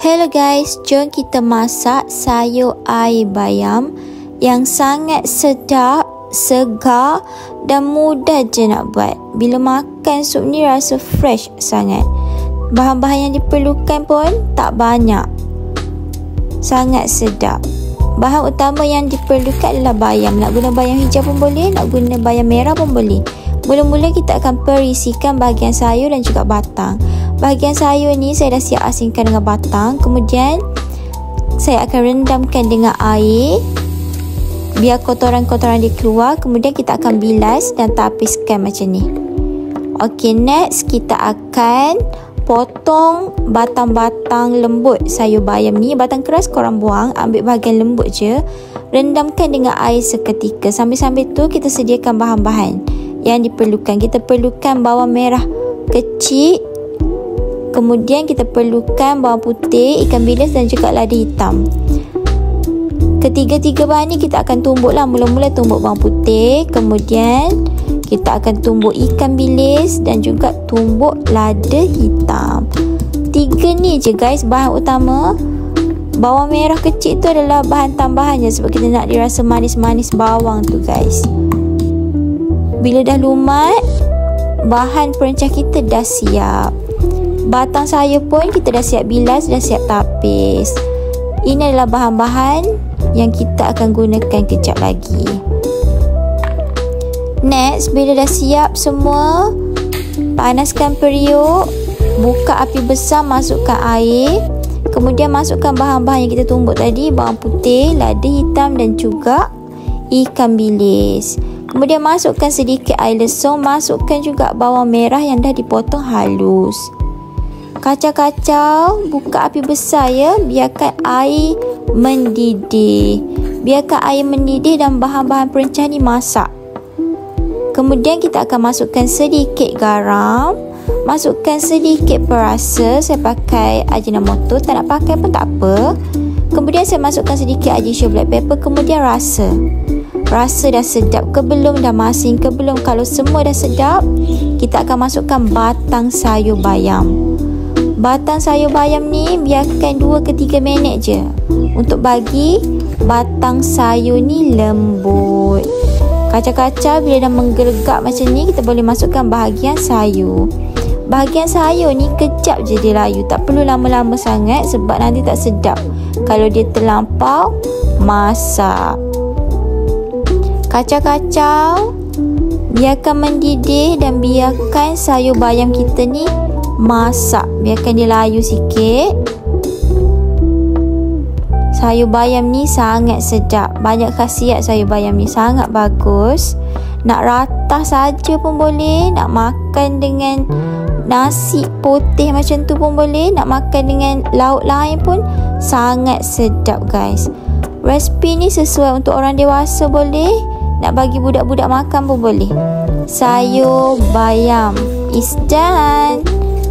Hello guys, jom kita masak sayur air bayam yang sangat sedap, segar dan mudah je nak buat. Bila makan sup ni rasa fresh sangat. Bahan-bahan yang diperlukan pun tak banyak. Sangat sedap. Bahan utama yang diperlukan adalah bayam. Nak guna bayam hijau pun boleh, nak guna bayam merah pun boleh. Mula-mula kita akan perisikan bahagian sayur dan juga batang. Bahagian sayur ni saya dah siap asingkan dengan batang. Kemudian saya akan rendamkan dengan air biar kotoran-kotoran dia keluar. Kemudian kita akan bilas dan tapiskan macam ni. Ok, next kita akan potong batang-batang lembut sayur bayam ni. Batang keras korang buang, ambil bahagian lembut je. Rendamkan dengan air seketika. Sambil-sambil tu kita sediakan bahan-bahan yang diperlukan. Kita perlukan bawang merah kecil. Kemudian kita perlukan bawang putih, ikan bilis dan juga lada hitam. Ketiga-tiga bahan ni kita akan tumbuk lah. Mula-mula tumbuk bawang putih. Kemudian kita akan tumbuk ikan bilis dan juga tumbuk lada hitam. Tiga ni je guys bahan utama. Bawang merah kecil tu adalah bahan tambahannya sebab kita nak dirasa manis-manis bawang tu guys. Bila dah lumat, bahan perencah kita dah siap. Batang sayur pun kita dah siap bilas, dah siap tapis. Ini adalah bahan-bahan yang kita akan gunakan kejap lagi. Next, bila dah siap semua, panaskan periuk, buka api besar, masukkan air. Kemudian masukkan bahan-bahan yang kita tumbuk tadi, bawang putih, lada hitam dan juga ikan bilis. Kemudian masukkan sedikit air lesung, masukkan juga bawang merah yang dah dipotong halus. Kacau-kacau, buka api besar ya, biarkan air mendidih. Biarkan air mendidih dan bahan-bahan perencah ni masak. Kemudian kita akan masukkan sedikit garam, masukkan sedikit perasa. Saya pakai Ajinomoto, tak nak pakai pun tak apa. Kemudian saya masukkan sedikit Ajisho black pepper. Kemudian rasa dah sedap ke belum, dah masin ke belum. Kalau semua dah sedap, kita akan masukkan batang sayur bayam. Batang sayur bayam ni biarkan 2 ke 3 minit je untuk bagi batang sayur ni lembut. Kacau-kacau, bila dah menggelegak macam ni, kita boleh masukkan bahagian sayur. Bahagian sayur ni kejap je dia layu, tak perlu lama-lama sangat sebab nanti tak sedap kalau dia terlampau masak. Kacau-kacau, biarkan mendidih dan biarkan sayur bayam kita ni masak. Biarkan dia layu sikit. Sayur bayam ni sangat sedap. Banyak khasiat sayur bayam ni, sangat bagus. Nak ratah saja pun boleh, nak makan dengan nasi putih macam tu pun boleh, nak makan dengan lauk lain pun sangat sedap guys. Resipi ni sesuai untuk orang dewasa boleh, nak bagi budak-budak makan pun boleh. Sayur bayam is done.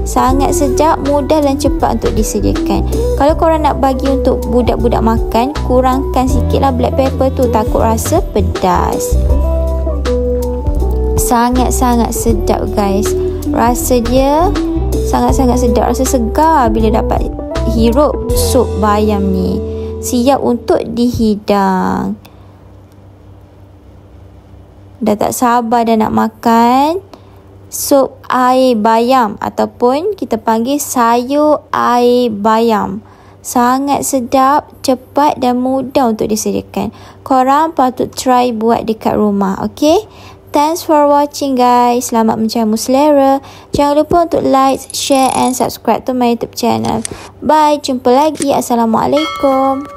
Sangat sedap, mudah dan cepat untuk disediakan. Kalau korang nak bagi untuk budak-budak makan, kurangkan sikitlah black pepper tu, takut rasa pedas. Sangat-sangat sedap guys. Rasa dia sangat-sangat sedap, rasa segar bila dapat hirup sup bayam ni. Siap untuk dihidang. Dah tak sabar dah nak makan sup air bayam ataupun kita panggil sayur air bayam. Sangat sedap, cepat dan mudah untuk disediakan. Korang patut try buat dekat rumah, okay? Thanks for watching guys. Selamat menjamu selera. Jangan lupa untuk like, share and subscribe to my YouTube channel. Bye, jumpa lagi. Assalamualaikum.